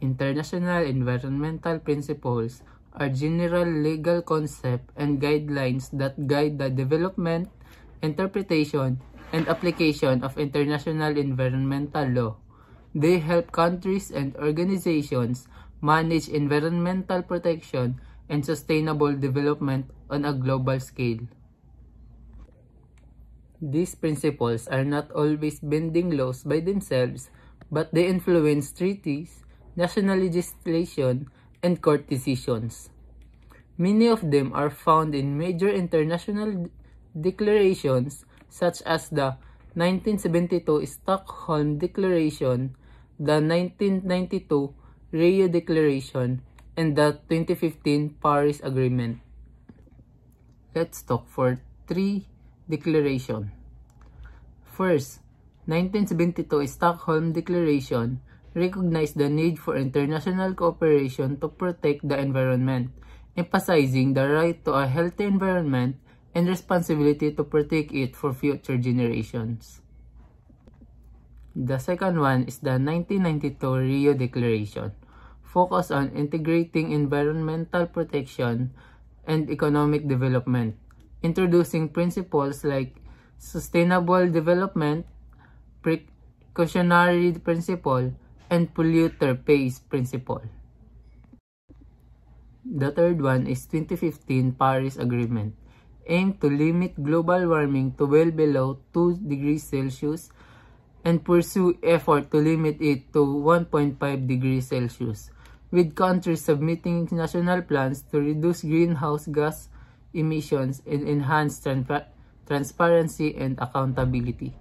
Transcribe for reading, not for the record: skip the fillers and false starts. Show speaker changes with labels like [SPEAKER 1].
[SPEAKER 1] International environmental principles are general legal concepts and guidelines that guide the development, interpretation, and application of international environmental law. They help countries and organizations manage environmental protection and sustainable development on a global scale. These principles are not always binding laws by themselves, but they influence treaties, national legislation, and court decisions. Many of them are found in major international declarations such as the 1972 Stockholm Declaration, the 1992 Rio Declaration, and the 2015 Paris Agreement. Let's talk for 3 declarations. First, 1972 Stockholm Declaration recognized the need for international cooperation to protect the environment, emphasizing the right to a healthy environment and responsibility to protect it for future generations. The second one is the 1992 Rio Declaration, focused on integrating environmental protection and economic development, introducing principles like sustainable development, precautionary principle, and polluter pays principle. The third one is 2015 Paris Agreement, aimed to limit global warming to well below 2 degrees Celsius and pursue effort to limit it to 1.5 degrees Celsius, with countries submitting national plans to reduce greenhouse gas emissions and enhance transparency and accountability.